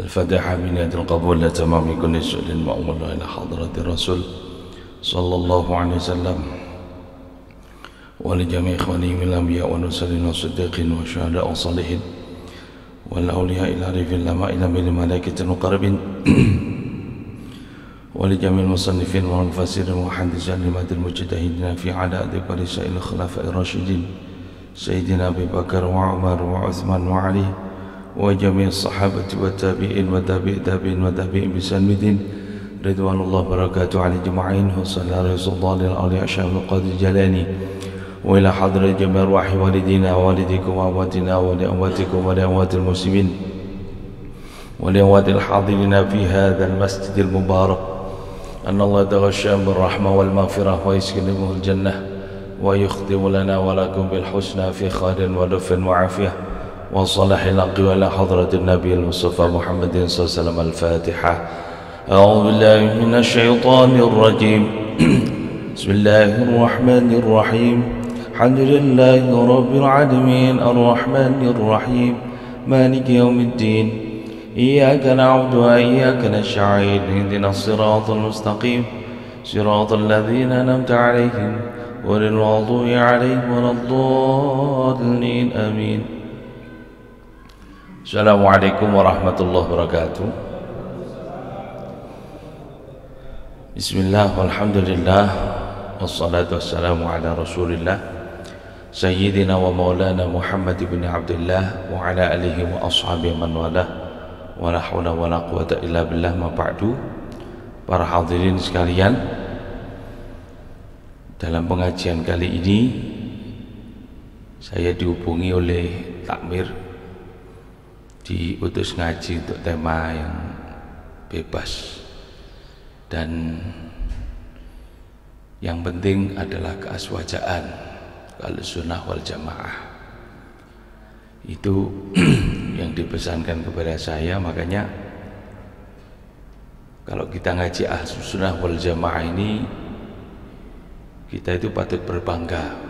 الفاتحة بنية القبول لتمام كل سؤال مأمول إلى حضرة الرسول صلى الله عليه وسلم ولجميع إخوانه من الأنبياء والمرسلين والصديقين والشهداء والصالحين والأولياء العارفين العلماء من الملائكة المقربين ولجميع المصنفين والمفسرين والمحدثين لمات المجتهدين في عدد ورسائل الخلفاء الراشدين سيدنا أبي بكر وعمر وعثمان وعلي وجميع الصحابة والتابعين وتابعين بسلم الدين رضوان الله وبركاته على جمعين وصلى على رسول الله الأولياء شيخ القادر الجيلاني وإلى حضرة جميع أرواح والدينا ووالديكم وأمواتنا ولأمواتكم ولأموات المسلمين ولأموات الحاضرين في هذا المسجد المبارك أن الله يتغشاهم بالرحمة والمغفرة ويسكنهم الجنة ويختم لنا ولكم بالحسنى في خير ولطف وعافية وصلاح الأقوى إلى حضرة النبي المصطفى محمد صلى الله عليه وسلم. الفاتحة. أعوذ بالله من الشيطان الرجيم. بسم الله الرحمن الرحيم. الحمد لله رب العالمين الرحمن الرحيم مالك يوم الدين إياك نعبد وإياك نستعين اهدنا الصراط المستقيم صراط الذين أنعمت عليهم غير المغضوب عليهم ولا الضالين آمين. Assalamualaikum warahmatullahi wabarakatuh. Bismillah walhamdulillah wassalatu wassalamu ala rasulillah Sayyidina wa maulana Muhammad ibn Abdullah wa ala alihi wa ashabihi man walah wa la hawla wa la quwata illa billah. Ma ba'du. Para hadirin sekalian, dalam pengajian kali ini saya dihubungi oleh takmir, diutus ngaji untuk tema yang bebas dan yang penting adalah keaswajaan Ahlussunnah wal Jamaah. Itu yang dipesankan kepada saya. Makanya kalau kita ngaji Ahlussunnah wal Jamaah ini, kita itu patut berbangga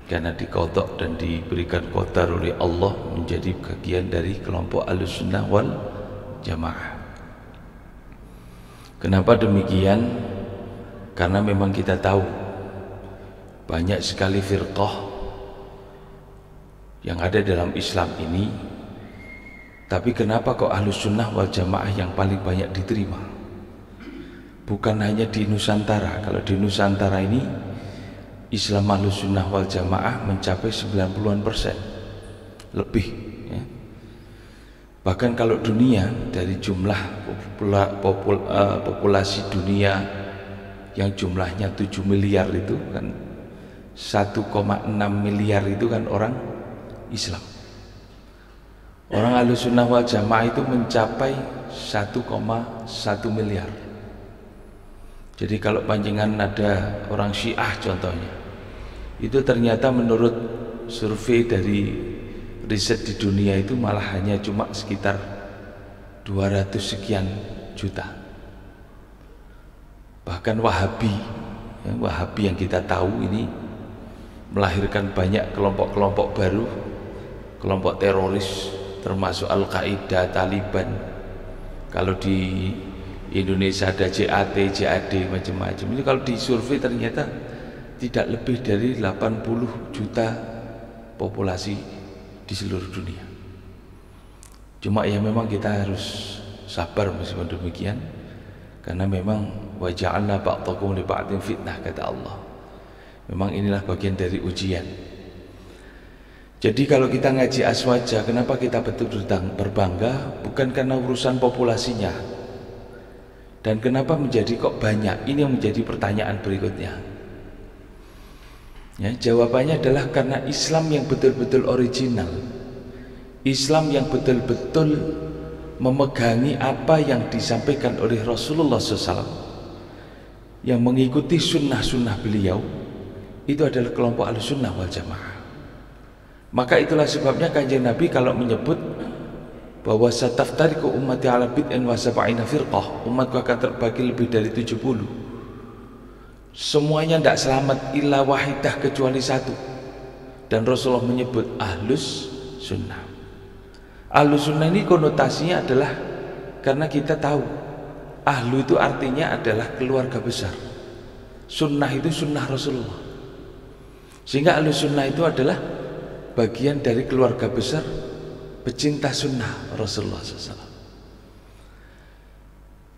karena dikodok dan diberikan qadar oleh Allah menjadi bagian dari kelompok Ahlussunnah wal Jamaah. Kenapa demikian? Karena memang kita tahu banyak sekali firqah yang ada dalam Islam ini, tapi kenapa kok Ahlussunnah wal Jamaah yang paling banyak diterima? Bukan hanya di Nusantara. Kalau di Nusantara ini Islam Ahlussunnah wal Jamaah mencapai 90% lebih ya. Bahkan kalau dunia, dari jumlah populasi dunia yang jumlahnya 7 miliar itu kan 1,6 miliar itu kan orang Islam. Orang Ahlussunnah wal Jamaah itu mencapai 1,1 miliar. Jadi kalau panjenengan ada orang Syiah contohnya, itu ternyata menurut survei dari riset di dunia itu malah hanya cuma sekitar 200 sekian juta. Bahkan Wahabi yang kita tahu ini melahirkan banyak kelompok-kelompok baru, kelompok teroris termasuk Al-Qaeda, Taliban. Kalau di Indonesia ada JAT, JAD, macam-macam. Ini kalau disurvei ternyata tidak lebih dari 80 juta populasi di seluruh dunia. Cuma ya memang kita harus sabar meskipun demikian, karena memang wa ja'alna ba'dakum li ba'din fitnah, kata Allah. Memang inilah bagian dari ujian. Jadi kalau kita ngaji aswaja, kenapa kita betul-betul berbangga? Bukan karena urusan populasinya, dan kenapa menjadi kok banyak? Ini yang menjadi pertanyaan berikutnya. Ya, jawabannya adalah karena Islam yang betul-betul original, Islam yang betul-betul memegangi apa yang disampaikan oleh Rasulullah SAW, yang mengikuti sunnah-sunnah beliau, itu adalah kelompok Ahlussunnah wal Jamaah. Maka itulah sebabnya Kanjeng Nabi kalau menyebut bahwa sataftariqu ummati ala bid'in wa sab'ina firqah, umatku akan terbagi lebih dari 70. Semuanya tidak selamat illa wahidah, kecuali satu. Dan Rasulullah menyebut Ahlus Sunnah. Ahlus sunnah ini konotasinya adalah karena kita tahu ahlu itu artinya adalah keluarga besar. Sunnah itu sunnah Rasulullah. Sehingga ahlus sunnah itu adalah bagian dari keluarga besar pecinta sunnah Rasulullah SAW.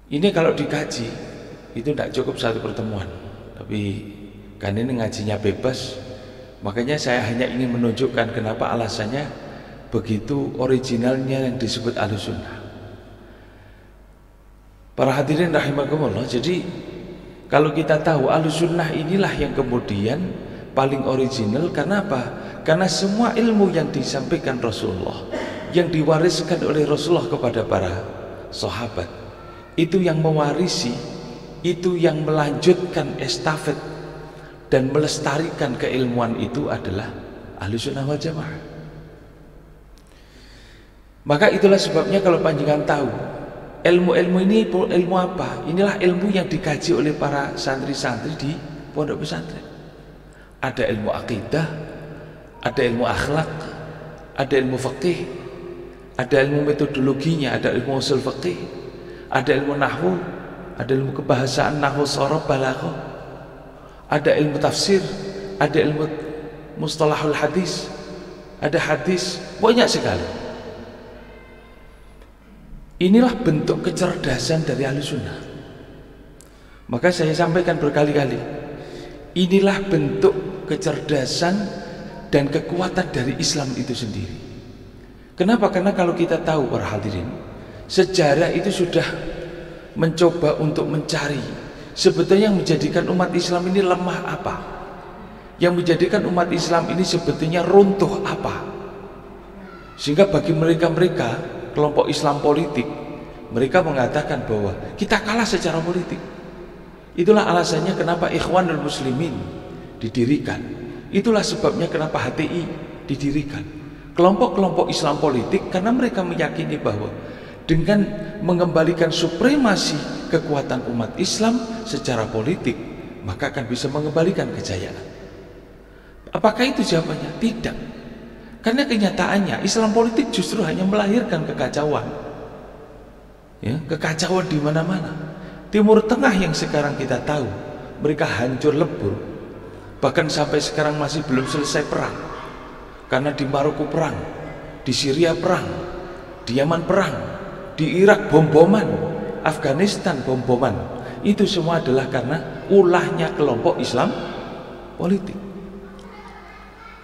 Ini kalau dikaji itu tidak cukup satu pertemuan, tapi kan ini ngajinya bebas, makanya saya hanya ingin menunjukkan kenapa alasannya begitu originalnya yang disebut ahlus sunnah. Para hadirin rahimakumullah, jadi kalau kita tahu ahlus sunnah inilah yang kemudian paling original. Karena apa? Karena semua ilmu yang disampaikan Rasulullah, yang diwariskan oleh Rasulullah kepada para sahabat, itu yang mewarisi, itu yang melanjutkan estafet dan melestarikan keilmuan itu adalah ahlus sunnah wal jamaah. Maka itulah sebabnya kalau panjenengan tahu ilmu-ilmu ini ilmu apa? Inilah ilmu yang dikaji oleh para santri-santri di pondok pesantren. Ada ilmu akidah, ada ilmu akhlak, ada ilmu fikih, ada ilmu metodologinya, ada ilmu usul fikih, ada ilmu nahwu, ada ilmu kebahasaan nahwu sharaf balaghah, ada ilmu tafsir, ada ilmu mustalahul hadis, ada hadis, banyak sekali. Inilah bentuk kecerdasan dari ahlus sunnah. Maka saya sampaikan berkali-kali, inilah bentuk kecerdasan dan kekuatan dari Islam itu sendiri. Kenapa? Karena kalau kita tahu para hadirin, sejarah itu sudah mencoba untuk mencari sebetulnya yang menjadikan umat Islam ini lemah apa, yang menjadikan umat Islam ini sebetulnya runtuh apa. Sehingga bagi mereka-mereka kelompok Islam politik, mereka mengatakan bahwa kita kalah secara politik. Itulah alasannya kenapa Ikhwanul Muslimin didirikan. Itulah sebabnya kenapa HTI didirikan. Kelompok-kelompok Islam politik, karena mereka meyakini bahwa dengan mengembalikan supremasi kekuatan umat Islam secara politik, maka akan bisa mengembalikan kejayaan. Apakah itu jawabannya? Tidak. Karena kenyataannya Islam politik justru hanya melahirkan kekacauan, ya, kekacauan di mana-mana. Timur Tengah yang sekarang kita tahu mereka hancur lebur, bahkan sampai sekarang masih belum selesai perang. Karena di Maroko perang, di Syria perang, di Yaman perang, di Irak bom-boman, Afghanistan bom-boman. Itu semua adalah karena ulahnya kelompok Islam politik.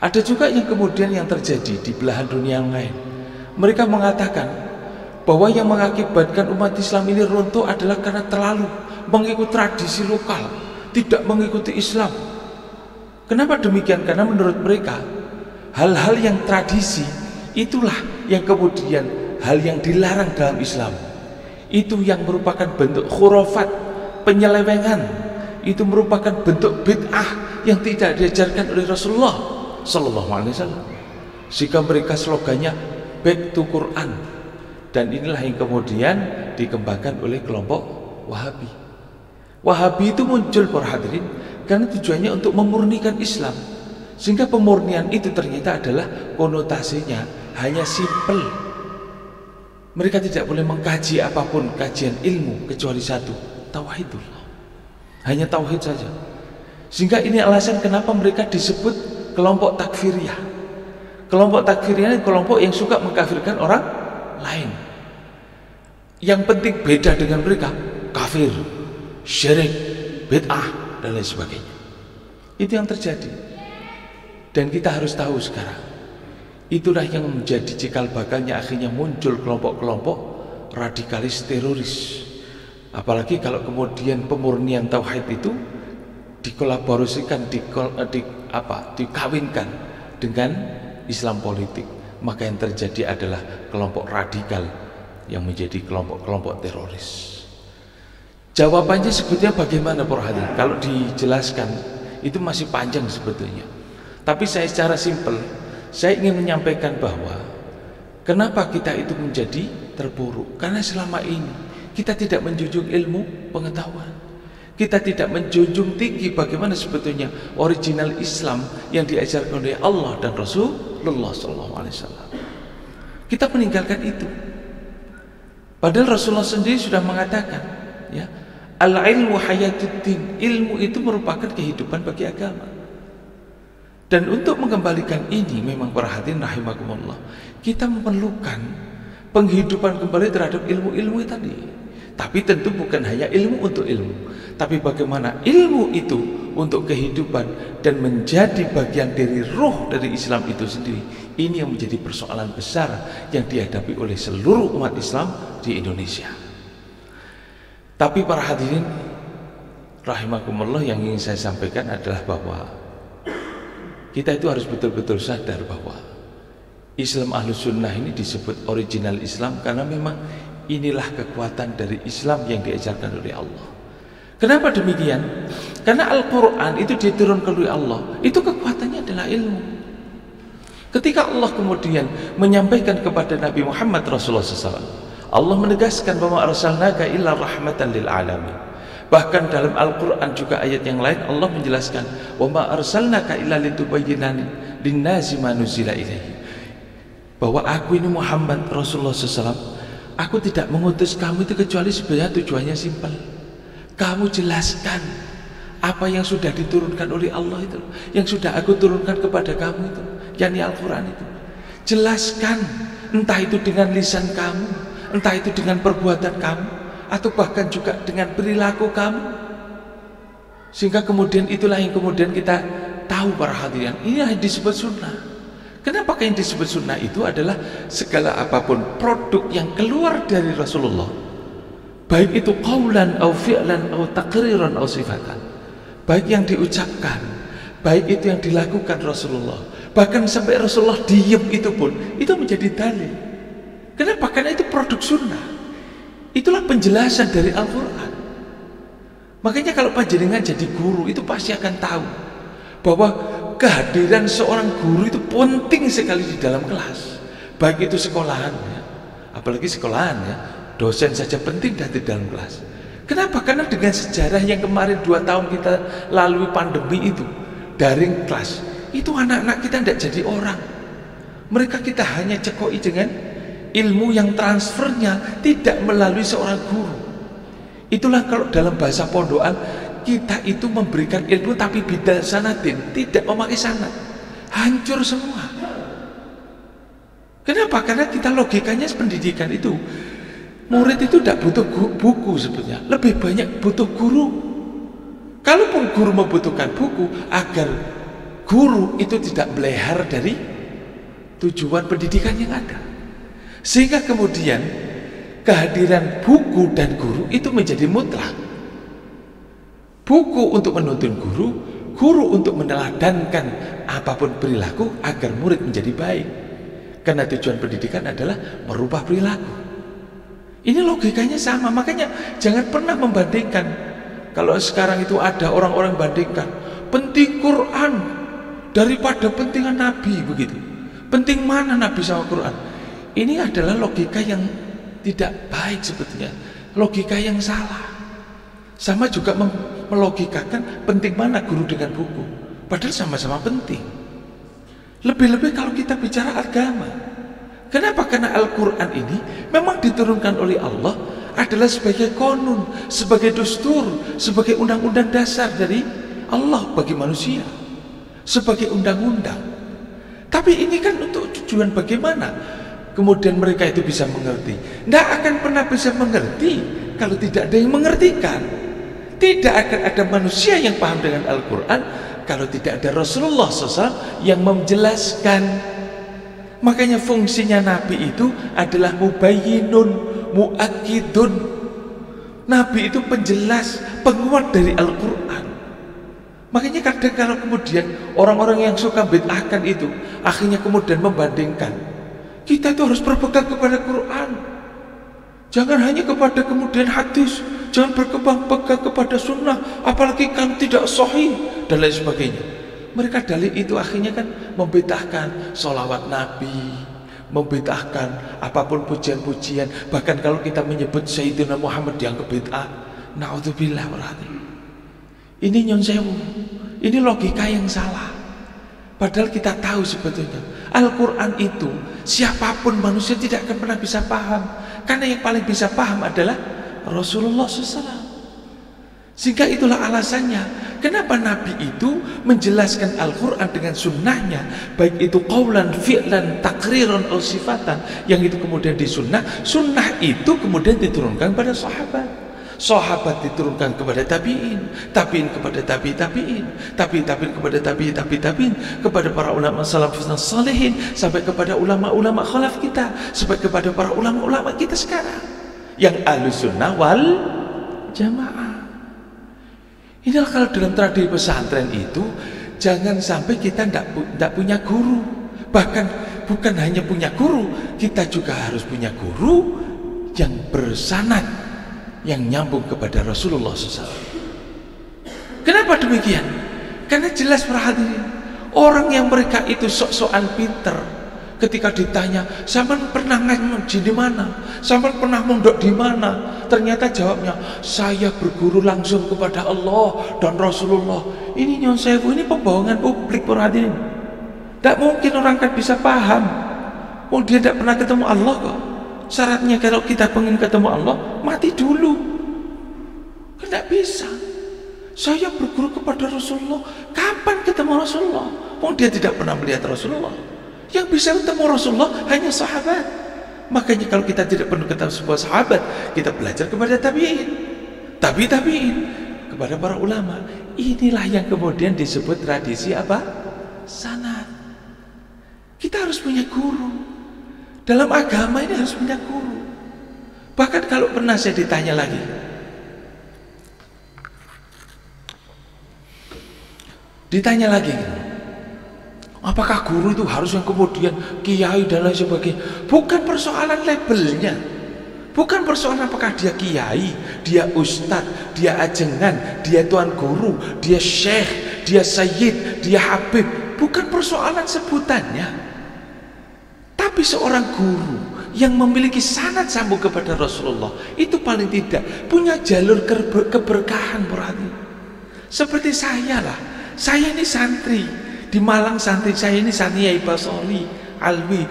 Ada juga yang kemudian yang terjadi di belahan dunia yang lain. Mereka mengatakan bahwa yang mengakibatkan umat Islam ini runtuh adalah karena terlalu mengikuti tradisi lokal, tidak mengikuti Islam. Kenapa demikian? Karena menurut mereka hal-hal yang tradisi itulah yang kemudian hal yang dilarang dalam Islam. Itu yang merupakan bentuk khurafat, penyelewengan. Itu merupakan bentuk bid'ah yang tidak diajarkan oleh Rasulullah Sallallahu Alaihi Wasallam. Jika mereka slogannya back to Quran, dan inilah yang kemudian dikembangkan oleh kelompok Wahabi. Wahabi itu muncul para hadirin karena tujuannya untuk memurnikan Islam, sehingga pemurnian itu ternyata adalah konotasinya hanya simpel. Mereka tidak boleh mengkaji apapun kajian ilmu kecuali satu, tauhidullah, hanya tauhid saja. Sehingga ini alasan kenapa mereka disebut kelompok takfiriyah. Kelompok takfiriyah ini kelompok yang suka mengkafirkan orang lain. Yang penting beda dengan mereka, kafir, syirik, bid'ah, dan lain sebagainya. Itu yang terjadi. Dan kita harus tahu sekarang, itulah yang menjadi cikal bakalnya akhirnya muncul kelompok-kelompok radikalis teroris. Apalagi kalau kemudian pemurnian tauhid itu dikolaborasikan, dikawinkan dengan Islam politik, maka yang terjadi adalah kelompok radikal yang menjadi kelompok-kelompok teroris. Jawabannya sebetulnya bagaimana para hadirin? Kalau dijelaskan itu masih panjang sebetulnya, tapi saya secara simpel saya ingin menyampaikan bahwa kenapa kita itu menjadi terpuruk, karena selama ini kita tidak menjunjung ilmu pengetahuan. Kita tidak menjunjung tinggi bagaimana sebetulnya original Islam yang diajarkan oleh Allah dan Rasulullah SAW. Kita meninggalkan itu. Padahal Rasulullah sendiri sudah mengatakan, ya, al-ilmu hayatuddin, ilmu itu merupakan kehidupan bagi agama. Dan untuk mengembalikan ini memang para hadirin rahimakumullah, kita memerlukan penghidupan kembali terhadap ilmu-ilmu tadi. Tapi tentu bukan hanya ilmu untuk ilmu, tapi bagaimana ilmu itu untuk kehidupan dan menjadi bagian dari ruh dari Islam itu sendiri. Ini yang menjadi persoalan besar yang dihadapi oleh seluruh umat Islam di Indonesia. Tapi para hadirin rahimakumullah, yang ingin saya sampaikan adalah bahwa kita itu harus betul-betul sadar bahwa Islam Ahlus Sunnah ini disebut original Islam karena memang inilah kekuatan dari Islam yang diajarkan oleh Allah. Kenapa demikian? Karena Al-Quran itu diturunkan oleh Allah, itu kekuatannya adalah ilmu. Ketika Allah kemudian menyampaikan kepada Nabi Muhammad Rasulullah SAW, Allah menegaskan bahwa arsalnaka illa rahmatan lil alamin. Bahkan dalam Al-Quran juga ayat yang lain Allah menjelaskan, wa ma arsalnaka illa litubayyina linnasi ma nuzila ilaihi. Bahwa aku ini Muhammad Rasulullah SAW, aku tidak mengutus kamu itu kecuali sebenarnya tujuannya simpel. Kamu jelaskan apa yang sudah diturunkan oleh Allah itu, yang sudah aku turunkan kepada kamu itu, yakni Al-Quran itu. Jelaskan, entah itu dengan lisan kamu, entah itu dengan perbuatan kamu, atau bahkan juga dengan perilaku kamu. Sehingga kemudian itulah yang kemudian kita tahu para hadirin, ini yang disebut sunnah. Kenapa yang disebut sunnah itu adalah segala apapun produk yang keluar dari Rasulullah, baik itu qaulan atau fi'lan atau taqriran atau sifatan, baik yang diucapkan, baik itu yang dilakukan Rasulullah, bahkan sampai Rasulullah diem itu pun, itu menjadi dalil. Kenapa? Karena itu produk sunnah. Itulah penjelasan dari Al-Quran. Makanya kalau panjenengan jadi guru, itu pasti akan tahu bahwa kehadiran seorang guru itu penting sekali di dalam kelas. Baik itu sekolahan, ya. Apalagi sekolahan, ya, dosen saja penting di dalam kelas. Kenapa? Karena dengan sejarah yang kemarin 2 tahun kita lalui pandemi itu, daring kelas, itu anak-anak kita tidak jadi orang. Mereka kita hanya cekoi dengan ilmu yang transfernya tidak melalui seorang guru. Itulah kalau dalam bahasa pondokan, kita itu memberikan ilmu tapi bidah sanatin, tidak memakai sanad, hancur semua. Kenapa? Karena kita logikanya pendidikan itu, murid itu tidak butuh buku sebetulnya, lebih banyak butuh guru. Kalaupun guru membutuhkan buku, agar guru itu tidak melehar dari tujuan pendidikan yang ada. Sehingga kemudian kehadiran buku dan guru itu menjadi mutlak. Buku untuk menuntun guru, guru untuk meneladankan apapun perilaku agar murid menjadi baik. Karena tujuan pendidikan adalah merubah perilaku. Ini logikanya sama, makanya jangan pernah membandingkan. Kalau sekarang itu ada orang-orang bandingkan penting Quran daripada pentingan Nabi begitu. Penting mana Nabi sama Quran? Ini adalah logika yang tidak baik sebetulnya, logika yang salah. Sama juga melogikakan penting mana guru dengan buku, padahal sama-sama penting. Lebih-lebih kalau kita bicara agama. Kenapa? Karena Al-Quran ini memang diturunkan oleh Allah adalah sebagai konun, sebagai dustur, sebagai undang-undang dasar dari Allah bagi manusia, sebagai undang-undang. Tapi ini kan untuk tujuan bagaimana kemudian mereka itu bisa mengerti. Tidak akan pernah bisa mengerti kalau tidak ada yang mengertikan. Tidak akan ada manusia yang paham dengan Al-Quran kalau tidak ada Rasulullah SAW yang menjelaskan. Makanya fungsinya Nabi itu adalah mubayyinun, mu'akidun. Nabi itu penjelas, penguat dari Al-Quran. Makanya kadang kalau kemudian orang-orang yang suka bid'ahkan itu akhirnya kemudian membandingkan, kita itu harus berpegang kepada Quran, jangan hanya kepada kemudian hadis, jangan berpegang kepada sunnah, apalagi kan tidak sahih dan lain sebagainya. Mereka dalil itu akhirnya kan membid'ahkan sholawat Nabi, membid'ahkan apapun pujian-pujian. Bahkan kalau kita menyebut Sayyidina Muhammad dianggap bid'ah, na'udzubillah berarti. Ini nyon sewu, ini logika yang salah. Padahal kita tahu sebetulnya Al-Quran itu siapapun manusia tidak akan pernah bisa paham, karena yang paling bisa paham adalah Rasulullah SAW. Sehingga itulah alasannya kenapa Nabi itu menjelaskan Al-Quran dengan sunnahnya, baik itu qawlan, fi'lan, takriran, atau sifatan, yang itu kemudian disunnah. Sunnah itu kemudian diturunkan pada sahabat, sahabat diturunkan kepada tabi'in, tabi'in kepada tabi'in, tabi'in kepada tabi'in, kepada para ulama salafus salihin, sampai kepada ulama-ulama khalaf kita, sampai kepada para ulama-ulama kita sekarang yang ahlus sunnah wal jamaah. Inilah kalau dalam tradisi pesantren itu, jangan sampai kita tidak punya guru. Bahkan bukan hanya punya guru, kita juga harus punya guru yang bersanad, yang nyambung kepada Rasulullah SAW. Kenapa demikian? Karena jelas perhatian, orang yang mereka itu sok-sokan pinter, ketika ditanya, "Sampean pernah ngaji di mana? Sampean pernah mondok di mana?" Ternyata jawabnya, "Saya berguru langsung kepada Allah dan Rasulullah." Ini nyon sewu, ini pembohongan publik, perhatian. Tidak mungkin orang kan bisa paham. Oh, dia tidak pernah ketemu Allah kok. Syaratnya kalau kita pengen ketemu Allah, mati dulu. Tidak bisa. Saya berguru kepada Rasulullah. Kapan ketemu Rasulullah? Oh, dia tidak pernah melihat Rasulullah. Yang bisa ketemu Rasulullah hanya sahabat. Makanya kalau kita tidak perlu ketemu sebuah sahabat, kita belajar kepada tabi'in, tabi'in, kepada para ulama. Inilah yang kemudian disebut tradisi apa? Sanad. Kita harus punya guru. Dalam agama ini harus punya guru. Bahkan kalau pernah saya ditanya lagi, apakah guru itu harus yang kemudian kiai dan lain sebagainya? Bukan persoalan labelnya, bukan persoalan apakah dia kiai, dia ustadz, dia ajengan, dia tuan guru, dia syekh, dia sayyid, dia habib. Bukan persoalan sebutannya. Tapi seorang guru yang memiliki sanad sambung kepada Rasulullah, itu paling tidak punya jalur keberkahan, berarti. Seperti saya lah, saya ini santri di Malang, santri saya ini santri Yaibah Soli Alwi,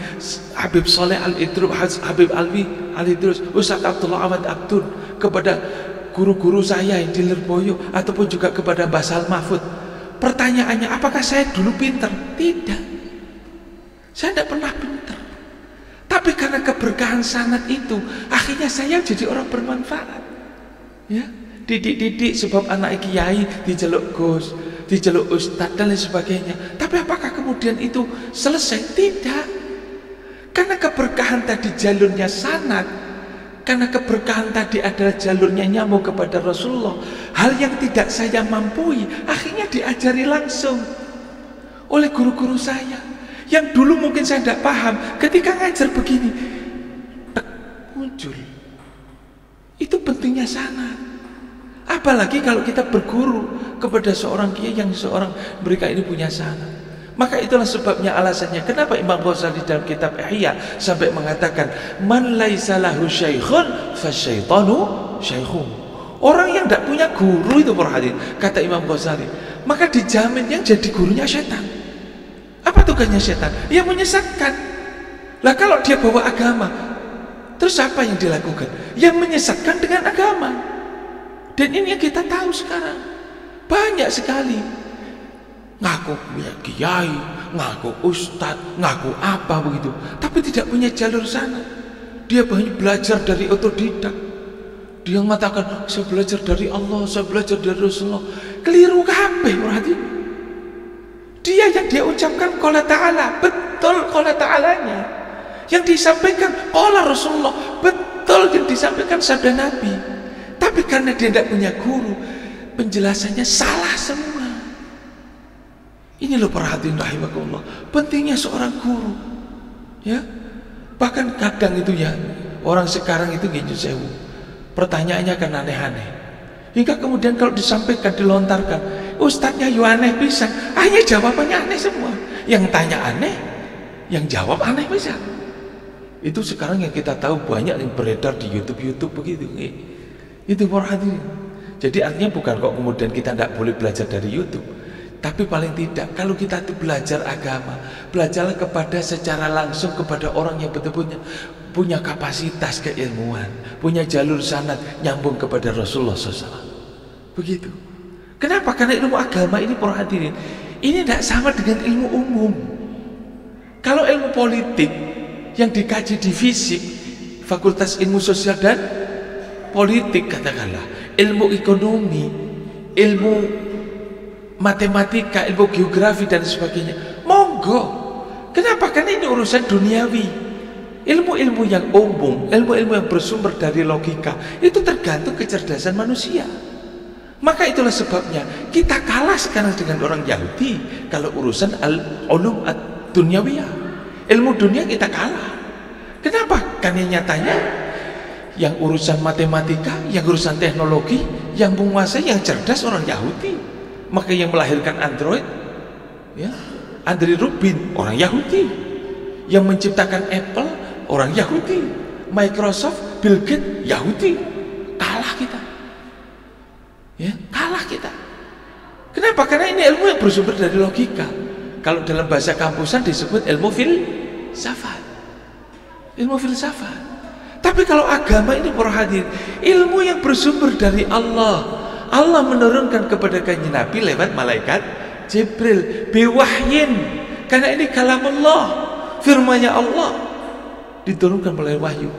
Habib Soleh Al-Idrus, Habib Alwi Al-Idrus, Ustadz Abdullah Ahmad Abdul, kepada guru-guru saya yang di Lirboyo, ataupun juga kepada Mbah Sal Mahfud. Pertanyaannya, apakah saya dulu pinter? Tidak, saya tidak pernah pinter. Tapi karena keberkahan sanad itu, akhirnya saya jadi orang bermanfaat. Ya, didik-didik sebab anak kiai diceluk Gus, diceluk ustadz dan lain sebagainya. Tapi apakah kemudian itu selesai? Tidak. Karena keberkahan tadi jalurnya sanad, karena keberkahan tadi adalah jalurnya nyambung kepada Rasulullah. Hal yang tidak saya mampu, akhirnya diajari langsung oleh guru-guru saya, yang dulu mungkin saya tidak paham. Ketika ngajar begini, muncul. Itu pentingnya sanad. Apalagi kalau kita berguru kepada seorang kiai yang seorang mereka ini punya sanad. Maka itulah sebabnya, alasannya kenapa Imam Ghazali dalam kitab Ihya sampai mengatakan, "Man laisa lahu syaikhun fasyaitanu syaikhuh." Orang yang tidak punya guru itu, perhatian, kata Imam Ghazali, maka dijamin yang jadi gurunya setan. Apa tugasnya setan? Ya menyesatkan. Lah kalau dia bawa agama, terus apa yang dilakukan? Yang menyesatkan dengan agama. Dan ini yang kita tahu sekarang. Banyak sekali ngaku punya kiai, ngaku ustadz, ngaku apa begitu, tapi tidak punya jalur sana. Dia banyak belajar dari otodidak. Dia mengatakan, saya belajar dari Allah, saya belajar dari Rasulullah. Keliru kabeh, berarti. Dia yang dia ucapkan qala ta'ala, betul qala ta'alanya. Yang disampaikan qala Rasulullah, betul yang disampaikan sabda Nabi. Tapi karena dia tidak punya guru, penjelasannya salah semua. Ini loh, perhatian rahimakumullah, pentingnya seorang guru. Ya, bahkan kadang itu ya, orang sekarang itu gitu sewu, pertanyaannya kan aneh-aneh. Hingga kemudian kalau disampaikan, dilontarkan, ustadznya yo aneh bisa, hanya jawabannya aneh semua. Yang tanya aneh, yang jawab aneh bisa. Itu sekarang yang kita tahu banyak yang beredar di YouTube begitu. Itu perhatian. Jadi artinya bukan kok kemudian kita tidak boleh belajar dari YouTube. Tapi paling tidak kalau kita itu belajar agama, belajarlah kepada secara langsung kepada orang yang betul-betul punya kapasitas keilmuan, punya jalur sanad nyambung kepada Rasulullah SAW. Begitu. Kenapa? Karena ilmu agama ini para hadirin, ini tidak sama dengan ilmu umum. Kalau ilmu politik yang dikaji di fisik, Fakultas Ilmu Sosial dan Politik katakanlah, ilmu ekonomi, ilmu matematika, ilmu geografi dan sebagainya, monggo. Kenapa? Karena ini urusan duniawi. Ilmu-ilmu yang umum, ilmu-ilmu yang bersumber dari logika, itu tergantung kecerdasan manusia. Maka itulah sebabnya kita kalah sekarang dengan orang Yahudi kalau urusan al-ulum ad-dunyawiyah. Ilmu dunia kita kalah. Kenapa? Karena nyatanya yang urusan matematika, yang urusan teknologi, yang menguasai, yang cerdas orang Yahudi. Maka yang melahirkan Android, ya, Andrew Rubin, orang Yahudi. Yang menciptakan Apple, orang Yahudi. Microsoft, Bill Gates, Yahudi. Kalah kita. Ya, kalah kita. Kenapa? Karena ini ilmu yang bersumber dari logika. Kalau dalam bahasa kampusan disebut ilmu filsafat. Ilmu filsafat. Tapi kalau agama ini para hadirin, ilmu yang bersumber dari Allah. Allah menurunkan kepada kanjeng Nabi lewat malaikat Jibril biwahyin, karena ini kalam Allah, firman-Nya Allah diturunkan melalui wahyu.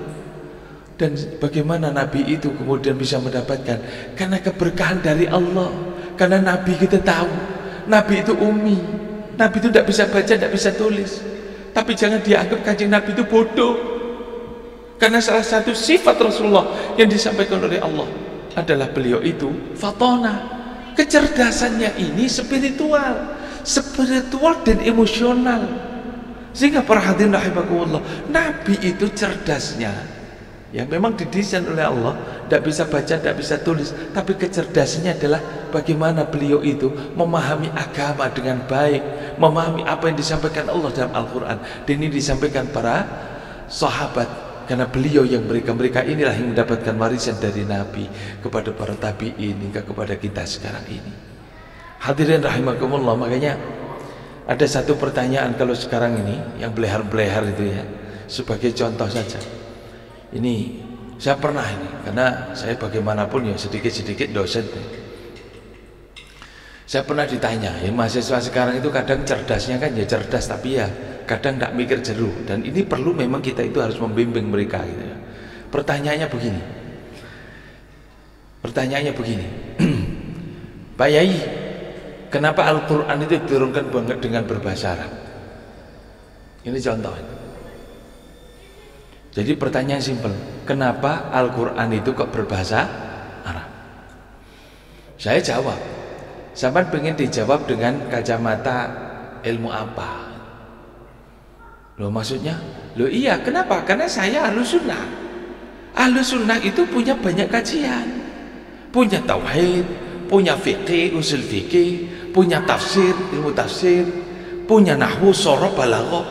Dan bagaimana Nabi itu kemudian bisa mendapatkan? Karena keberkahan dari Allah. Karena Nabi kita tahu, Nabi itu ummi, Nabi itu tidak bisa baca, tidak bisa tulis. Tapi jangan dianggap kanjeng Nabi itu bodoh, karena salah satu sifat Rasulullah yang disampaikan oleh Allah adalah beliau itu fatona. Kecerdasannya ini spiritual dan emosional. Sehingga para hadirin rahimakumullah, Nabi itu cerdasnya yang memang didesain oleh Allah, tidak bisa baca, tidak bisa tulis, tapi kecerdasannya adalah bagaimana beliau itu memahami agama dengan baik, memahami apa yang disampaikan Allah dalam Al-Quran. Dan ini disampaikan para sahabat, karena beliau yang mereka inilah yang mendapatkan warisan dari Nabi kepada para tabi'in hingga kepada kita sekarang ini. Hadirin rahimakumullah, makanya ada satu pertanyaan kalau sekarang ini yang belehar-belehar itu ya, sebagai contoh saja. Ini saya pernah ini, karena saya bagaimanapun ya sedikit-sedikit dosen. Saya pernah ditanya, ya mahasiswa sekarang itu kadang cerdasnya kan ya cerdas, tapi ya kadang tidak mikir jeruk. Dan ini perlu memang kita itu harus membimbing mereka gitu ya. Pertanyaannya begini, Pak Yai, kenapa Al-Quran itu diturunkan dengan berbahasa Arab? Ini contoh. Jadi pertanyaan simpel, kenapa Al-Quran itu kok berbahasa Arab? Saya jawab, sampean pengen dijawab dengan kacamata ilmu apa? Loh maksudnya? Loh iya, kenapa? Karena saya Ahlus Sunnah. Ahlus Sunnah itu punya banyak kajian, punya tauhid, punya fikih, usul fikih, punya tafsir, ilmu tafsir, punya nahwu, sorof, balaghah.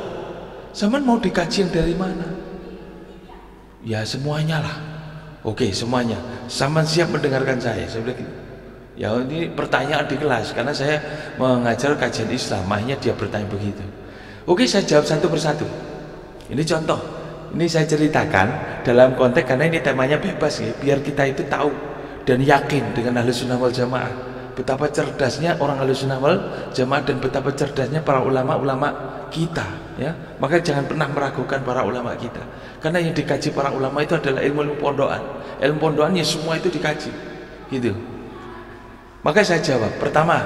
Sampean mau dikaji dari mana? Ya semuanya lah. Oke, semuanya. Sampean siap mendengarkan saya? Saya bilang gitu. Ya ini pertanyaan di kelas, karena saya mengajar kajian Islam, makanya dia bertanya begitu. Oke, saya jawab satu persatu. Ini contoh, ini saya ceritakan dalam konteks karena ini temanya bebas ya, biar kita itu tahu dan yakin dengan Ahlus Sunnah wal Jamaah, betapa cerdasnya orang Ahlus Sunnah wal Jamaah dan betapa cerdasnya para ulama-ulama kita ya. Maka jangan pernah meragukan para ulama kita, karena yang dikaji para ulama itu adalah ilmu pondokan. Ilmu pondokan ya semua itu dikaji gitu. Maka saya jawab, pertama,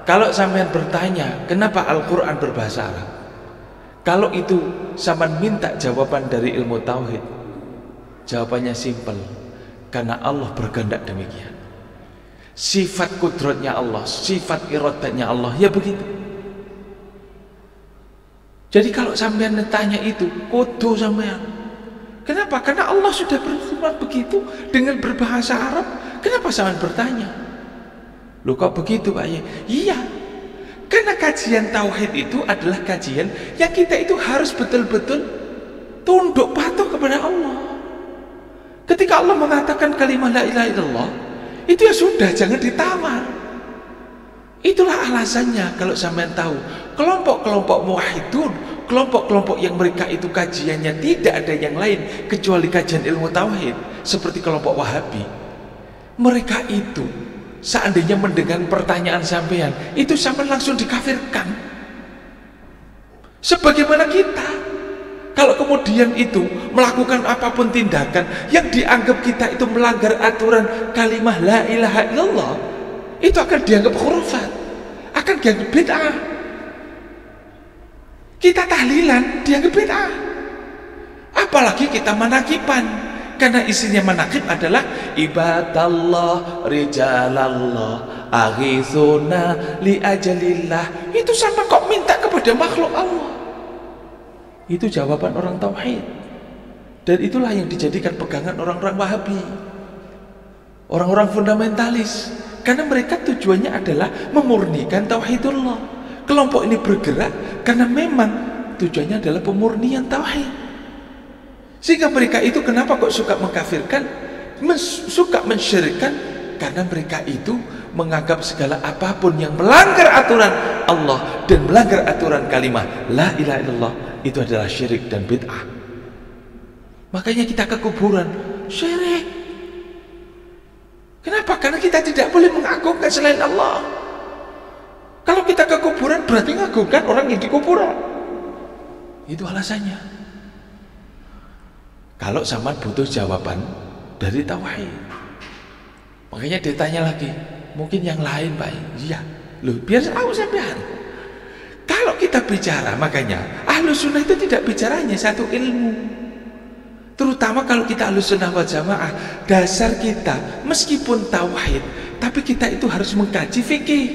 kalau sampean bertanya kenapa Al-Quran berbahasa Arab, kalau itu sampean minta jawaban dari ilmu tauhid, jawabannya simpel, karena Allah berkehendak demikian. Sifat kudratnya Allah, sifat iradatnya Allah, ya begitu. Jadi kalau sampean tanya itu, kudu sampean. Kenapa? Karena Allah sudah berfirman begitu dengan berbahasa Arab. Kenapa sampean bertanya? Loh kok begitu Pak? Iya, karena kajian tauhid itu adalah kajian yang kita itu harus betul-betul tunduk patuh kepada Allah. Ketika Allah mengatakan kalimat la ilaha illallah, itu ya sudah, jangan ditawar. Itulah alasannya kalau sampean tahu kelompok-kelompok muwahhidun, kelompok-kelompok yang mereka itu kajiannya tidak ada yang lain kecuali kajian ilmu tauhid, seperti kelompok Wahabi. Mereka itu seandainya mendengar pertanyaan sampean, itu sampean langsung dikafirkan. Sebagaimana kita, kalau kemudian itu melakukan apapun tindakan yang dianggap kita itu melanggar aturan kalimah la ilaha illallah, itu akan dianggap khurafat, akan dianggap bid'ah. Kita tahlilan dianggap bid'ah, apalagi kita manakiban, karena isinya manakib adalah ibadallah, rijalallah, aghithuna li ajalillah. Itu sama kok minta kepada makhluk Allah. Itu jawaban orang tauhid, dan itulah yang dijadikan pegangan orang-orang Wahabi, orang-orang fundamentalis, karena mereka tujuannya adalah memurnikan tauhidullah. Kelompok ini bergerak karena memang tujuannya adalah pemurnian tauhid. Sehingga mereka itu kenapa kok suka mengkafirkan, suka mensyirikkan, karena mereka itu menganggap segala apapun yang melanggar aturan Allah dan melanggar aturan kalimah la ilaha illallah itu adalah syirik dan bid'ah. Makanya kita ke kuburan syirik. Kenapa? Karena kita tidak boleh mengagungkan selain Allah. Kalau kita ke kuburan berarti mengagungkan orang yang di kuburan. Itu alasannya. Kalau zaman butuh jawaban dari tauhid, makanya ditanya lagi, mungkin yang lain Pak. Iya, loh, biar tahu sampean. Kalau kita bicara, makanya Ahlus Sunnah itu tidak bicara hanya satu ilmu. Terutama kalau kita Ahlus Sunnah wal Jamaah, dasar kita meskipun tauhid, tapi kita itu harus mengkaji fikih.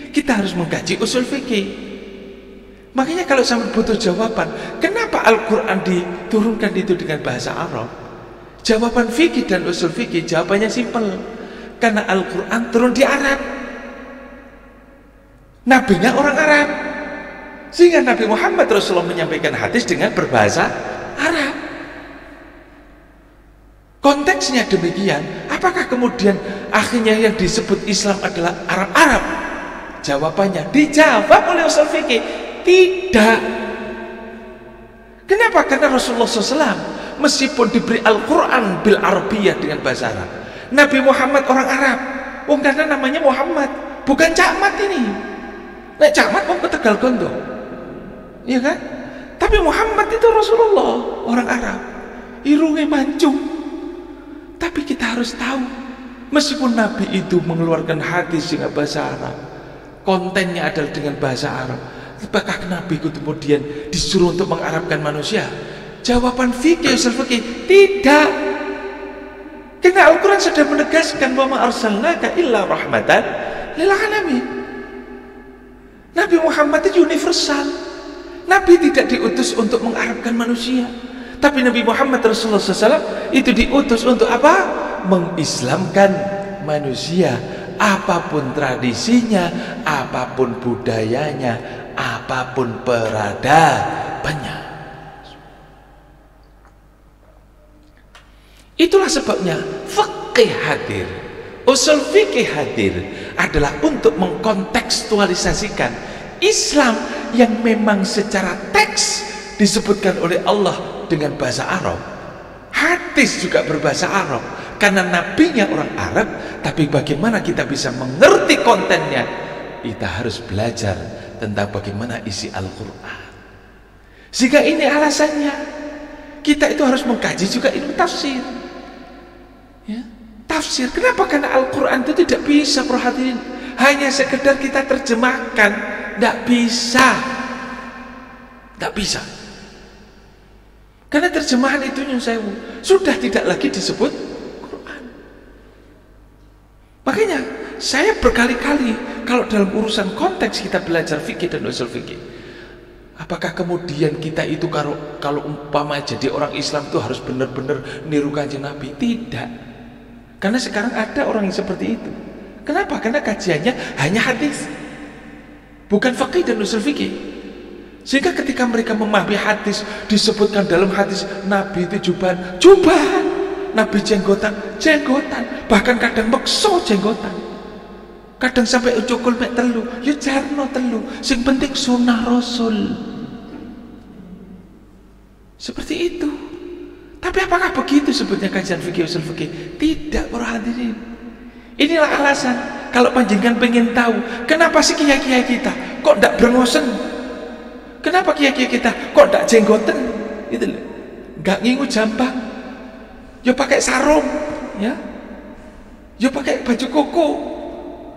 Kita harus mengkaji usul fikih. Makanya kalau sampai butuh jawaban, kenapa Al-Quran diturunkan itu dengan bahasa Arab? Jawaban fikih dan usul fikih jawabannya simpel. Karena Al-Quran turun di Arab, nabinya orang Arab, sehingga Nabi Muhammad Rasulullah menyampaikan hadis dengan berbahasa Arab. Konteksnya demikian. Apakah kemudian akhirnya yang disebut Islam adalah Arab-Arab? Jawabannya dijawab oleh usul fikih, tidak. Kenapa? Karena Rasulullah SAW meskipun diberi Al-Quran bil Arabiyah dengan bahasa Arab, Nabi Muhammad orang Arab. Karena namanya Muhammad, bukan Cakmat ini. Nek Cakmat ke Tegal Gondo, iya kan? Tapi Muhammad itu Rasulullah orang Arab, irungnya mancung. Tapi kita harus tahu, meskipun Nabi itu mengeluarkan hadis dengan bahasa Arab, kontennya adalah dengan bahasa Arab, apakah Nabi itu kemudian disuruh untuk mengarabkan manusia? Jawaban fikih, usul fikih, tidak. Karena Al-Quran sudah menegaskan wa ma arsalnaka illa rahmatan lil alamin. Nabi Muhammad itu universal. Nabi tidak diutus untuk mengarabkan manusia, tapi Nabi Muhammad Rasulullah SAW itu diutus untuk apa? Mengislamkan manusia. Apapun tradisinya, apapun budayanya, apapun peradabannya. Itulah sebabnya fikih hadir, usul fikih hadir adalah untuk mengkontekstualisasikan Islam yang memang secara teks disebutkan oleh Allah dengan bahasa Arab. Hadis juga berbahasa Arab karena nabinya orang Arab, tapi bagaimana kita bisa mengerti kontennya? Kita harus belajar tentang bagaimana isi Al-Quran. Sehingga ini alasannya kita itu harus mengkaji juga ilmu tafsir. Ya, tafsir. Kenapa? Karena Al-Quran itu tidak bisa, perhatian, hanya sekedar kita terjemahkan, tidak bisa, tidak bisa. Karena terjemahan itu yang saya sudah tidak lagi disebut Quran. Makanya saya berkali-kali kalau dalam urusan konteks kita belajar fikih dan usul fikih, apakah kemudian kita itu kalau umpama jadi orang Islam itu harus benar-benar niru kanjeng Nabi? Tidak. Karena sekarang ada orang yang seperti itu. Kenapa? Karena kajiannya hanya hadis, bukan fikih dan usul fikih. Sehingga ketika mereka memahami hadis, disebutkan dalam hadis Nabi itu jubahan, Nabi jenggotan, bahkan kadang mekso jenggotan. Kadang sampai cukul mek telu, ya jarno telu. Sing penting sunnah Rasul. Seperti itu. Tapi apakah begitu sebetulnya kajian fikih usul fikih? Tidak, para hadirin. Inilah alasan kalau panjenengan pengen tahu kenapa sih kiai-kiai kita kok ndak brengosen? Kenapa kiai-kiai kita kok ndak jenggoten? Gitu loh. Enggak ngingu jambang. Ya pakai sarung, ya. Ya pakai baju koko.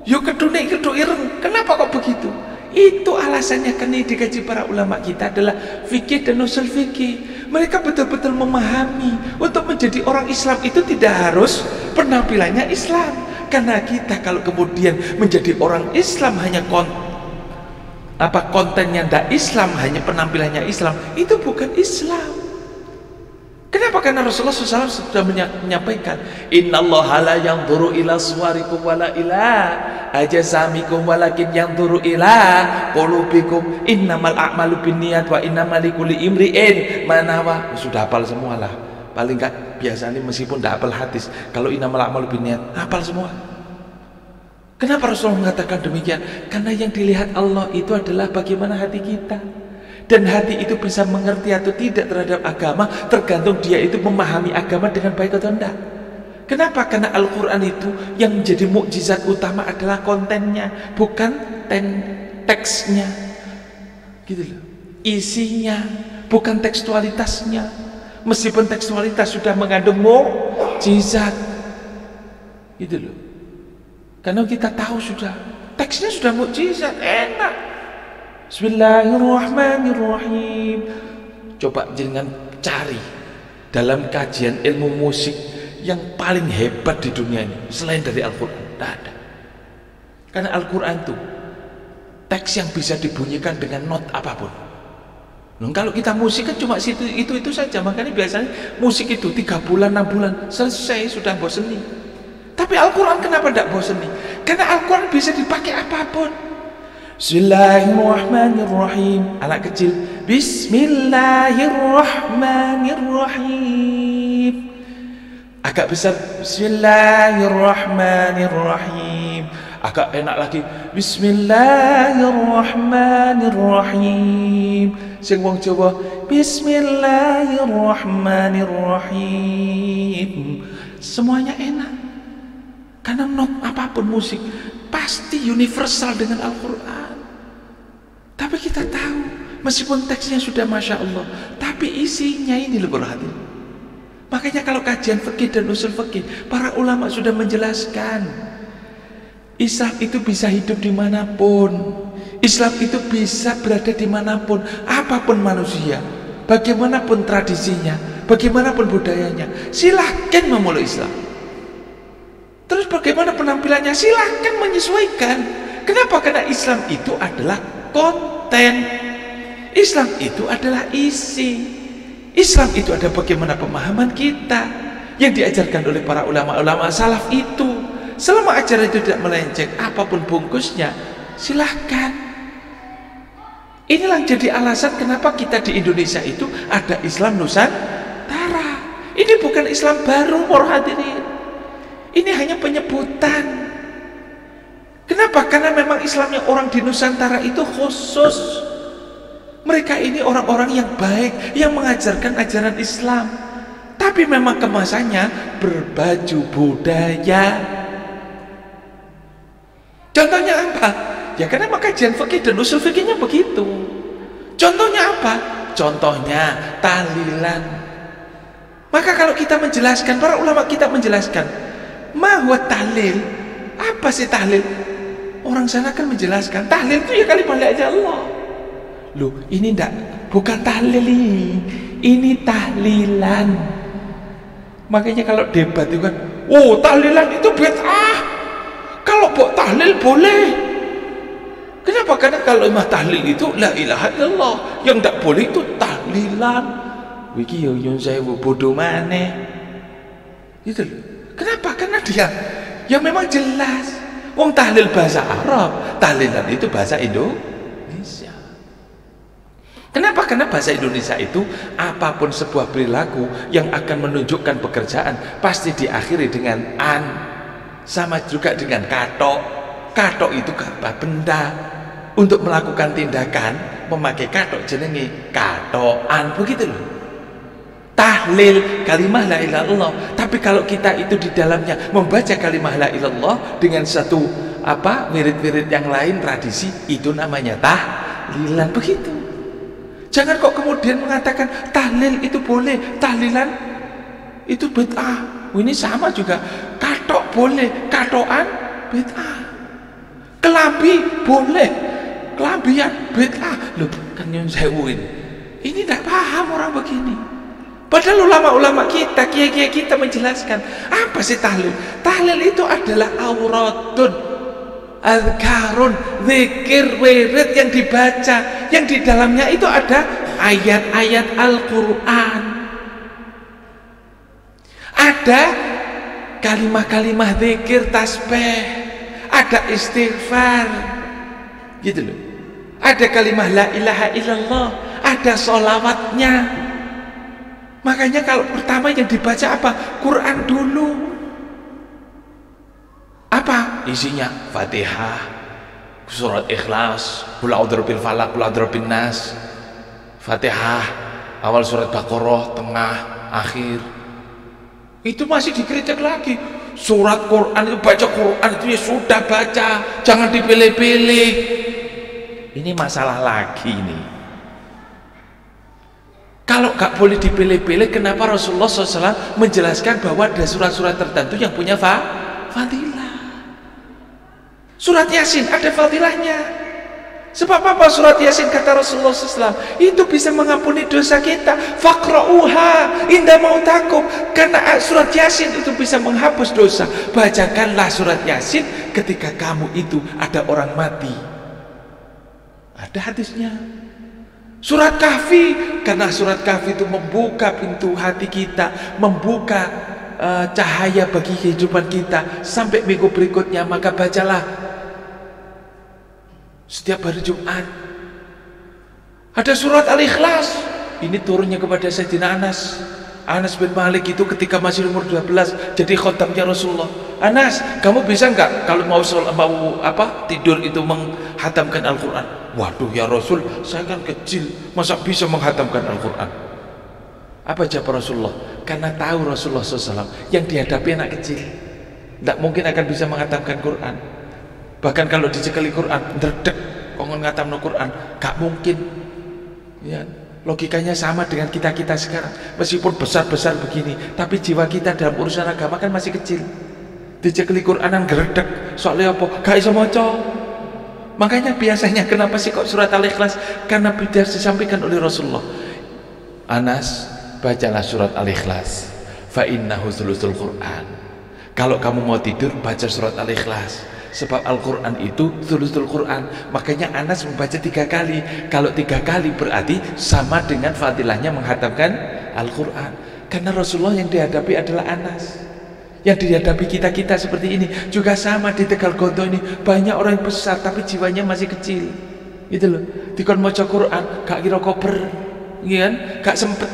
Ya kedune keduk ireng. Kenapa kok begitu? Itu alasannya karena dikaji para ulama kita adalah fikih dan usul fikih. Mereka betul-betul memahami untuk menjadi orang Islam itu tidak harus penampilannya Islam. Karena kita kalau kemudian menjadi orang Islam hanya kontennya ndak Islam, hanya penampilannya Islam, itu bukan Islam. Kenapa? Karena Rasulullah SAW sudah menyampaikan, Innallaha la yanzuru ila suwarikum wala ila ajsamikum walakin yanzuru ila qulubikum innamal a'malu binniyat wa innamal likulli imri'in ma nawa. Sudah hafal semua lah. Paling enggak biasanya meskipun tidak hafal hadis, kalau innamal a'malu binniyat hafal semua. Kenapa Rasulullah mengatakan demikian? Karena yang dilihat Allah itu adalah bagaimana hati kita. Dan hati itu bisa mengerti atau tidak terhadap agama tergantung dia itu memahami agama dengan baik atau tidak. Kenapa? Karena Al-Quran itu yang menjadi mukjizat utama adalah kontennya, bukan teksnya. Gitu loh. Isinya, bukan tekstualitasnya. Meskipun tekstualitas sudah mengandung mukjizat. Gitu loh. Karena kita tahu sudah teksnya sudah mukjizat, enak. Bismillahirrahmanirrahim. Coba jangan cari dalam kajian ilmu musik yang paling hebat di dunia ini selain dari Al-Quran. Tidak ada. Karena Al-Quran itu teks yang bisa dibunyikan dengan not apapun. Nah, kalau kita musik kan cuma itu saja. Makanya biasanya musik itu 3 bulan 6 bulan selesai sudah boseni. Tapi Al-Quran kenapa tidak boseni? Karena Al-Quran bisa dipakai apapun. Bismillahirrahmanirrahim. Anak kecil, Bismillahirrahmanirrahim. Agak besar, Bismillahirrahmanirrahim. Agak enak lagi, Bismillahirrahmanirrahim. Sing wong Jawa, Bismillahirrahmanirrahim. Semuanya enak. Karena not apapun musik pasti universal dengan Al-Quran. Tapi kita tahu, meskipun teksnya sudah Masya Allah, tapi isinya ini lebih berhati. Makanya kalau kajian fikih dan usul fikih, para ulama sudah menjelaskan, Islam itu bisa hidup dimanapun. Islam itu bisa berada dimanapun, apapun manusia, bagaimanapun tradisinya, bagaimanapun budayanya, silahkan memeluk Islam. Terus bagaimana penampilannya? Silahkan menyesuaikan. Kenapa? Karena Islam itu adalah konten. Islam itu adalah isi. Islam itu ada bagaimana pemahaman kita yang diajarkan oleh para ulama-ulama salaf itu. Selama ajaran itu tidak melenceng, apapun bungkusnya, silahkan. Inilah jadi alasan kenapa kita di Indonesia itu ada Islam Nusantara. Ini bukan Islam baru, para hadirin. Ini hanya penyebutan. Kenapa? Karena memang Islamnya orang di Nusantara itu khusus. Mereka ini orang-orang yang baik, yang mengajarkan ajaran Islam. Tapi memang kemasannya berbaju budaya. Contohnya apa? Ya karena kajian fikih dan usul fikihnya begitu. Contohnya apa? Contohnya tahlilan. Maka kalau kita menjelaskan, para ulama kita menjelaskan, Mahwa tahlil, apa sih tahlil? Orang sana kan menjelaskan tahlil itu ya kalimat la ilaha illallah. Loh, ini bukan tahlil ini tahlilan. Makanya kalau debat itu kan, oh tahlilan itu bid'ah. Kalau buat tahlil boleh. Kenapa? Karena kalau imam tahlil itu la ilaha illallah, yang tidak boleh itu tahlilan. Wiki yo nyun sewu bodoh maneh. Gitu loh. Kenapa? Karena dia yang memang jelas. Wong tahlil bahasa Arab, tahlilan itu bahasa Indonesia. Kenapa? Karena bahasa Indonesia itu apapun sebuah perilaku yang akan menunjukkan pekerjaan pasti diakhiri dengan an, sama juga dengan katok, Kathok itu apa? Benda. Untuk melakukan tindakan memakai kathok jenenge kathokan, begitu loh. Tahlil kalimah la ilaha illallah. Tapi kalau kita itu di dalamnya membaca kalimah la ilaha illallah dengan satu wirid-wirid yang lain, tradisi, itu namanya tahlilan, begitu. Jangan kok kemudian mengatakan tahlil itu boleh, tahlilan itu bid'ah. Ini sama juga, kathok boleh, kathokan bid'ah. Kelambi boleh, kelambian bid'ah. Loh, kan nyun sewu ini. Ini tidak paham orang begini. Padahal ulama-ulama kita, kiai-kiai kita menjelaskan apa sih tahlil. Tahlil itu adalah auratun, azkarun, zikir, wirid yang dibaca, yang di dalamnya itu ada ayat-ayat Al-Quran, ada kalimah-kalimah zikir, tasbih, ada istighfar, gitu loh. Ada kalimah la ilaha illallah, ada sholawatnya. Makanya kalau pertama yang dibaca apa? Quran dulu. Apa isinya? Fatihah, surat Ikhlas, Qul a'udzu birabbil falaq, Qul a'udzu birabbin nas. Fatihah, awal surat Baqarah, tengah, akhir. Itu masih dikritik lagi. Surat Quran itu, baca Quran itu ya sudah baca, jangan dipilih-pilih. Ini masalah lagi nih. Kalau gak boleh dipilih-pilih, kenapa Rasulullah SAW menjelaskan bahwa ada surat-surat tertentu yang punya fadilah? Surat Yasin ada fadilahnya. Sebab apa surat Yasin kata Rasulullah SAW? Itu bisa mengampuni dosa kita. Faqra'uha inda mautakum. Karena surat Yasin itu bisa menghapus dosa. Bacakanlah surat Yasin ketika kamu itu ada orang mati. Ada hadisnya. Surat Kahfi, karena surat Kahfi itu membuka pintu hati kita, membuka cahaya bagi kehidupan kita sampai minggu berikutnya. Maka bacalah setiap hari Jumat. Ada surat Al-Ikhlas, ini turunnya kepada Sayyidina Anas bin Malik itu ketika masih umur 12 jadi khotamnya Rasulullah. Anas, kamu bisa nggak kalau mau tidur itu menghatamkan Al-Quran? Waduh ya Rasul, saya kan kecil, masa bisa menghatamkan Al-Quran? Apa jawab Rasulullah? Karena tahu Rasulullah SAW yang dihadapi anak kecil tidak mungkin akan bisa menghatamkan Quran. Bahkan kalau dicekali Quran, derdek kongon ngatamno Quran, gak mungkin. Ya, logikanya sama dengan kita-kita sekarang. Meskipun besar-besar begini, tapi jiwa kita dalam urusan agama kan masih kecil. Dicekali Quranan gerdek, soalnya apa? Gak iso maca. Makanya biasanya kenapa sih kok surat Al-Ikhlas? Karena tidak disampaikan oleh Rasulullah. Anas, bacalah surat Al-Ikhlas. Fa innahu thuluthul Quran. Kalau kamu mau tidur, baca surat Al-Ikhlas. Sebab Al-Quran itu thuluthul Quran. Makanya Anas membaca 3 kali. Kalau 3 kali berarti sama dengan fadilahnya menghatamkan Al-Quran. Karena Rasulullah yang dihadapi adalah Anas. Yang dihadapi kita-kita seperti ini juga sama. Di Tegal Gonto ini banyak orang yang besar tapi jiwanya masih kecil, gitu loh. Dikon maca Quran gak kira koper, kan? Gak sempet.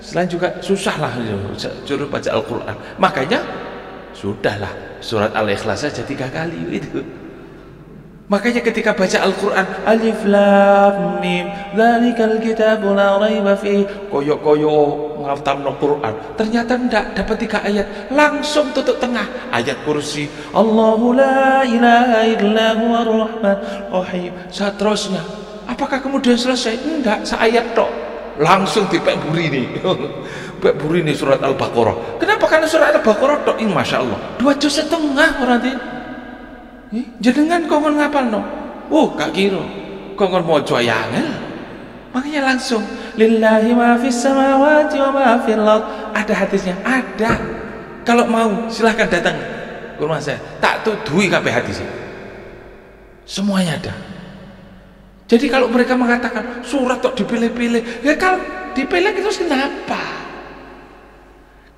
Selain juga susah lah suruh baca Al-Quran. Makanya sudahlah surat Al-Ikhlas saja 3 kali itu. Makanya ketika baca Al-Quran, Alif Lam Mim, dzalikal kitabu la raiba fi, koyo-koyo ngaftamno Quran. Ternyata enggak, dapat 3 ayat, langsung tutup tengah. Ayat kursi, Allahu la ilaha illa huwar rahman rahim. Seterusnya. Apakah kemudian selesai? Enggak, seayat tok. Langsung dipek buri nih. Pek buri nih surat Al-Baqarah. Kenapa? Karena surat Al-Baqarah tok ini Masya Allah 2,5 juz berarti. Jenengan kongon ngapal no? Gak kira kongon mau angel. Makanya langsung lillahi ma fis samawati wa ma fil ard. Ada hadisnya, ada. Kalau mau silahkan datang ke rumah saya, tak tudui kabeh hadisnya. Semuanya ada. Jadi kalau mereka mengatakan surat kok dipilih-pilih, ya kalau dipilih terus kenapa?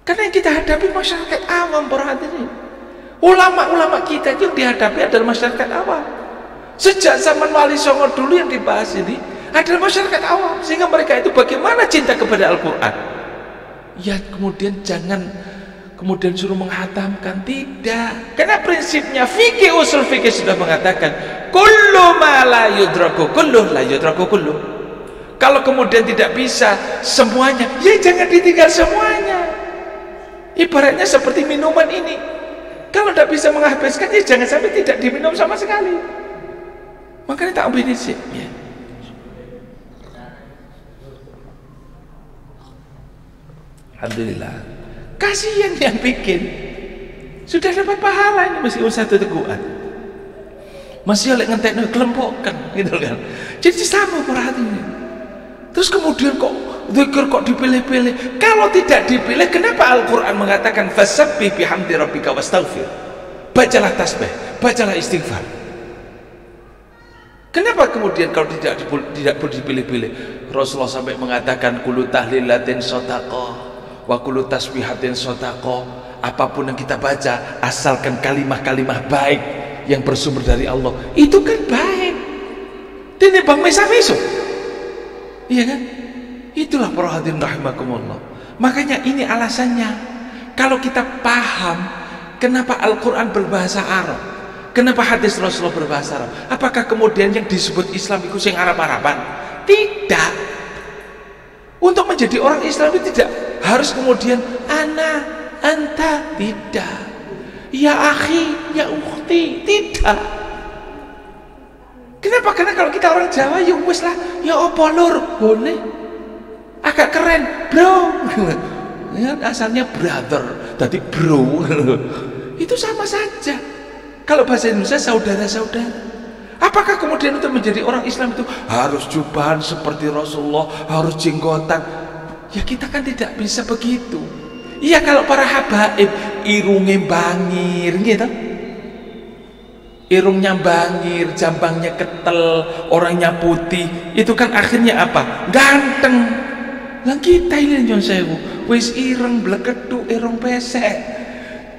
Karena yang kita hadapi masyarakat awam para hadirin. Ulama-ulama kita yang dihadapi adalah masyarakat awam. Sejak zaman Wali Songo dulu yang dibahas ini adalah masyarakat awam. Sehingga mereka itu bagaimana cinta kepada Al-Quran. Ya kemudian jangan kemudian suruh menghatamkan, tidak. Karena prinsipnya fikih, usul fikih sudah mengatakan kullu ma la yudraku kullu la yudraku kullu. Kalau kemudian tidak bisa semuanya, ya jangan ditinggal semuanya. Ibaratnya seperti minuman ini, kalau tidak bisa menghabiskan, ya jangan sampai tidak diminum sama sekali. Makanya tak ambil sih ya. Alhamdulillah, kasihan yang bikin, sudah dapat pahala ini meskipun satu teguhan, masih oleh ngentekno kelempokkan gitu kan. Jadi sama perhatiannya. Terus kemudian kok zikir kok dipilih-pilih? Kalau tidak dipilih, kenapa Al-Quran mengatakan fasabbih bihamdi rabbika wastaghfir? Bacalah tasbih, bacalah istighfar. Kenapa kemudian kalau tidak dipilih-pilih? Rasulullah sampai mengatakan kullu tahlilatin shadaqah wa kullu tasbihatin shadaqah. Apapun yang kita baca, asalkan kalimah-kalimah baik yang bersumber dari Allah, itu kan baik. Ini bang mesa-meso, iya kan? Itulah para hadirin rahimakumullah. Makanya ini alasannya, kalau kita paham kenapa Al-Quran berbahasa Arab, kenapa hadis Rasulullah berbahasa Arab, apakah kemudian yang disebut Islam itu yang Arab-Araban? Tidak. Untuk menjadi orang Islam itu tidak harus kemudian ana, anta, tidak. Ya akhi, ya ukhti, tidak. Kenapa? Karena kalau kita orang Jawa, ya wis lah, ya opo lur, boleh. Agak keren, bro. Ya, asalnya brother, tadi bro. Itu sama saja. Kalau bahasa Indonesia saudara-saudara. Apakah kemudian untuk menjadi orang Islam itu harus jubahan seperti Rasulullah, harus jenggotan? Ya kita kan tidak bisa begitu. Iya, kalau para habaib irungnya bangir gitu, irungnya bangir, jambangnya ketel, orangnya putih, itu kan akhirnya apa? Ganteng. Lah kita ini nyon sewu, wis ireng bleketu, irung pesek,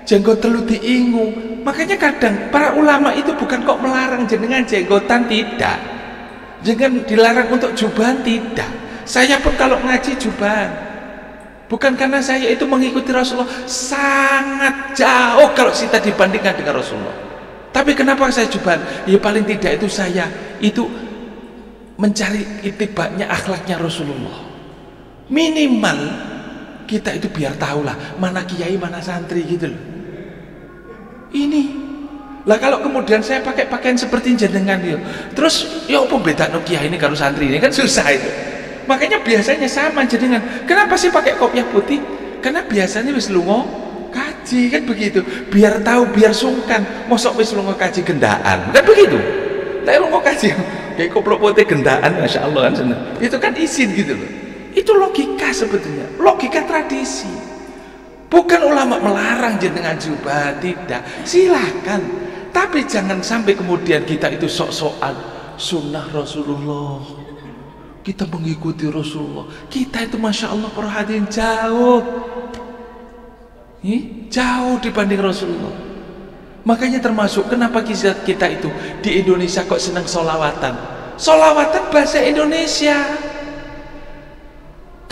jenggot telu diingu. Makanya kadang para ulama itu bukan kok melarang jenengan jenggotan, tidak. Jangan dilarang untuk jubahan, tidak. Saya pun kalau ngaji jubahan, bukan karena saya itu mengikuti Rasulullah, sangat jauh kalau kita dibandingkan dengan Rasulullah. Tapi kenapa saya jubahan? Ya paling tidak itu saya itu mencari itibaknya, akhlaknya Rasulullah. Minimal kita itu biar tahulah mana kiai mana santri gitu loh. Ini lah, kalau kemudian saya pakai pakaian seperti jenengan yo, terus ya apa bedanya kiai ini karo santri ini, kan susah itu. Makanya biasanya sama jenengan. Kenapa sih pakai kopiah putih? Karena biasanya wis lunga kaji, kan begitu. Biar tahu, biar sungkan. Mosok wis lunga kaji gendaan, kan begitu. Lah lunga kaji kayak kopiah putih gendaan, masya Allah kan seneng. Itu kan izin gitu loh. Itu logika sebetulnya, logika tradisi. Bukan ulama melarang jenengan jubah, tidak. Silakan, tapi jangan sampai kemudian kita itu sok-sokan sunnah Rasulullah, kita mengikuti Rasulullah. Kita itu masya Allah perhatian jauh, jauh dibanding Rasulullah. Makanya termasuk kenapa kita itu di Indonesia kok senang sholawatan. Sholawatan bahasa Indonesia.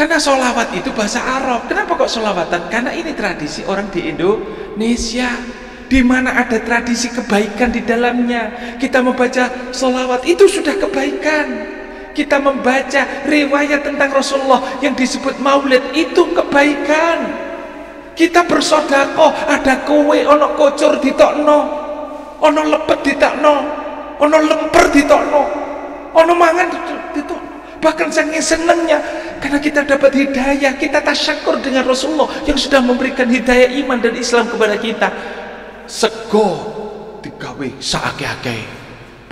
Karena sholawat itu bahasa Arab. Kenapa kok sholawatan? Karena ini tradisi orang di Indonesia, di mana ada tradisi kebaikan di dalamnya. Kita membaca sholawat itu sudah kebaikan. Kita membaca riwayat tentang Rasulullah yang disebut maulid, itu kebaikan. Kita bersodakoh, ada kue, ono kocor ditokno, ono lepet ditokno, ono lemper ditokno, ono mangan ditokno. Bahkan saking senangnya karena kita dapat hidayah, kita tasyakur dengan Rasulullah yang sudah memberikan hidayah iman dan Islam kepada kita. Sego digawe saake-ake,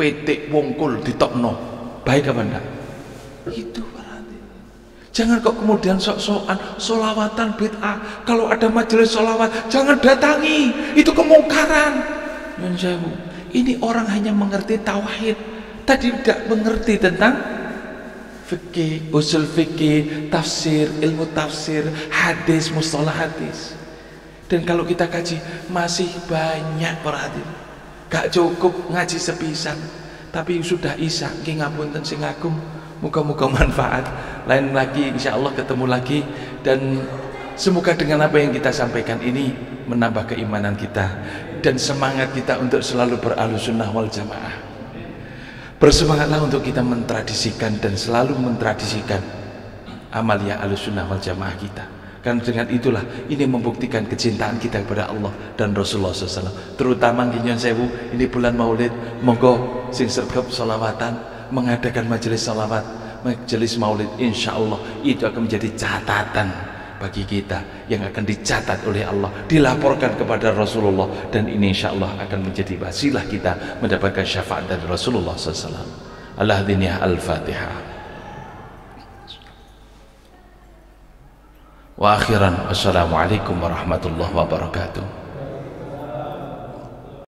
petik wongkul ditokno, baik apa enggak? Itu berarti. Jangan kok kemudian sok-sokan sholawatan bid'ah. Kalau ada majelis sholawat jangan datangi, itu kemungkaran. Ini orang hanya mengerti tauhid, tadi tidak mengerti tentang fikih, usul fikih, tafsir, ilmu tafsir, hadis, mustalah hadis. Dan kalau kita kaji masih banyak perhatian. Gak cukup ngaji sepisan, tapi sudah isya. Nggih ngapunten sing agung, muga-muga manfaat. Lain lagi insyaallah ketemu lagi. Dan Semoga dengan apa yang kita sampaikan ini menambah keimanan kita dan semangat kita untuk selalu berahlussunnah wal jamaah. Bersemangatlah untuk kita mentradisikan dan selalu mentradisikan amalia ahlussunnah wal jamaah kita. Karena dengan itulah ini membuktikan kecintaan kita kepada Allah dan Rasulullah SAW. Terutama di Nyon Sewu, ini bulan Maulid, monggo sing sergap sholawatan, mengadakan majelis sholawat, majelis Maulid, insya Allah itu akan menjadi catatan bagi kita yang akan dicatat oleh Allah, dilaporkan kepada Rasulullah, dan ini insya Allah akan menjadi wasilah kita mendapatkan syafaat dari Rasulullah SAW. Al-Hadiniyah Al-Fatihah. Wa akhiran, wassalamualaikum warahmatullahi wabarakatuh.